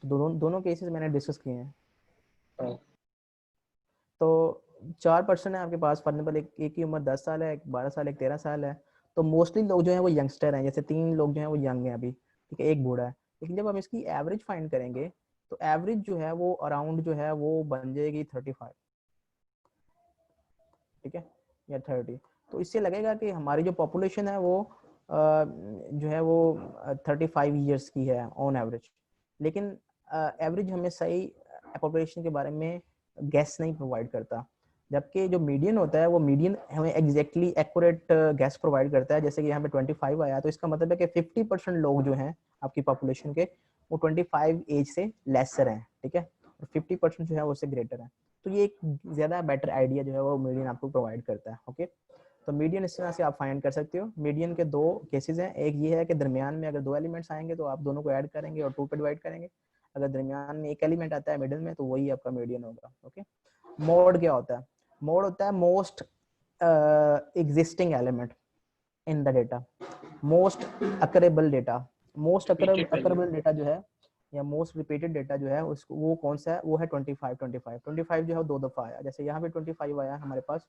दोनों केसेस मैंने डिस्कस किए हैं। हाँ। तो 4 पर्सन है आपके पास, फॉर एग्जाम्पल एक की उम्र 10 साल है, एक 12 साल, एक 13 साल है। तो मोस्टली लोग जो है वो यंगस्टर हैं, जैसे 3 लोग जो है वो यंग हैं अभी, ठीक है, एक बूढ़ा है। लेकिन जब हम इसकी एवरेज फाइंड करेंगे तो एवरेज जो है वो अराउंड जो है वो बन जाएगी 35, ठीक है, या 30। तो इससे लगेगा कि हमारी जो पॉपुलेशन है वो जो है वो 35 ईयर्स की है ऑन एवरेज। लेकिन एवरेज हमें सही पॉपुलेशन के बारे में गैस नहीं प्रोवाइड करता, जबकि जो मीडियन होता है वो मीडियन हमें एग्जैक्टली एक्यूरेट गैस प्रोवाइड करता है। जैसे कि यहाँ पे 25 आया, तो इसका मतलब है कि 50% लोग जो हैं आपकी पॉपुलेशन के वो 25 एज से लेसर हैं। ठीक है, और 50% जो है वो उससे ग्रेटर है। तो ये एक ज़्यादा बेटर आइडिया जो है वो मीडियन आपको प्रोवाइड करता है। ओके, तो मीडियन इस तरह से आप फाइंड कर सकते हो। मीडियन के 2 केसेस हैं, एक ये है कि दरमियान में अगर 2 एलिमेंट्स आएंगे तो आप दोनों को ऐड करेंगे और 2 पे डिवाइड करेंगे। अगर दरमियान में एक एलिमेंट आता है मिडिल में, तो वही आपका मीडियन होगा। ओके, मोड क्या होता है? मोड होता है most existing element in the data, most occurable data. Most occurable data जो है या मोस्ट रिपीटेड डेटा जो है उसको वो कौन सा है, वो है 25 जो है वो 2 दफ़ा आया, जैसे यहाँ पे 25 आया हमारे पास,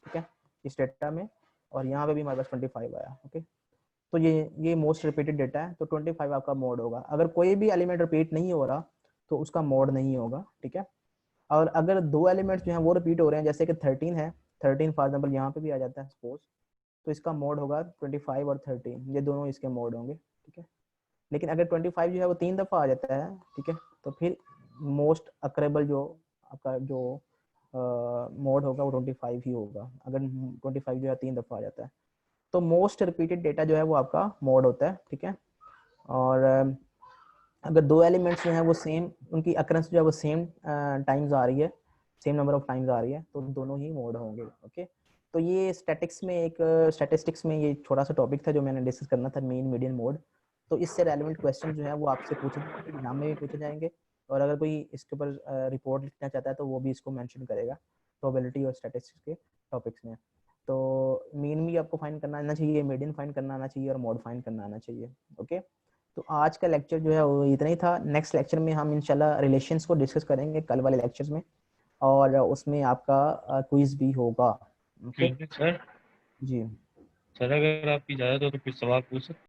ठीक है, इस डेटा में, और यहाँ पे भी हमारे पास 25 आया। ओके, तो ये मोस्ट रिपीटेड डेटा है, तो 25 आपका मोड होगा। अगर कोई भी एलिमेंट रिपीट नहीं हो रहा तो उसका मोड नहीं होगा, ठीक है। और अगर 2 एलिमेंट्स जो हैं वो रिपीट हो रहे हैं, जैसे कि 13 है, 13 फॉर एग्जाम्पल यहाँ पे भी आ जाता है सपोज, तो इसका मोड होगा 25 और 13, ये दोनों इसके मोड होंगे, ठीक है। लेकिन अगर 25 जो है वो 3 दफ़ा आ जाता है, ठीक है, तो फिर मोस्ट अक्रेबल जो आपका जो मोड होगा वो 25 ही होगा, अगर 25 जो है 3 दफ़ा आ जाता है। तो मोस्ट रिपीटेड डेटा जो है वो आपका मोड होता है, ठीक है। और अगर 2 एलिमेंट्स जो है वो सेम, उनकी अकरेंस जो है वो सेम टाइम्स आ रही है, सेम नंबर ऑफ टाइम्स आ रही है, तो दोनों ही मोड होंगे। ओके, तो ये स्टैटिस्टिक्स में ये छोटा सा टॉपिक था जो मैंने डिस्कस करना था, मीन मीडियन मोड। तो इससे रेलेवेंट क्वेश्चन जो है वो आपसे पूछे जाएंगे, एग्जाम में भी पूछे जाएंगे, और अगर कोई इसके ऊपर रिपोर्ट लिखना चाहता है तो वो भी इसको मेंशन करेगा प्रोबेबिलिटी और स्टैटिस्टिक्स के टॉपिक्स में। तो मीन भी आपको फाइंड करना आना चाहिए, मीडियन फाइंड करना आना चाहिए, और मोड फाइंड करना आना चाहिए। ओके, तो आज का लेक्चर जो है वो इतना ही था। नेक्स्ट लेक्चर में हम इंशाल्लाह रिलेशंस को डिस्कस करेंगे कल वाले लेक्चर्स में, और उसमें आपका क्विज भी होगा। ओके ठीक है सर। जी सर अगर आपकी इजाजत हो तो कुछ सवाल पूछ सकते हैं?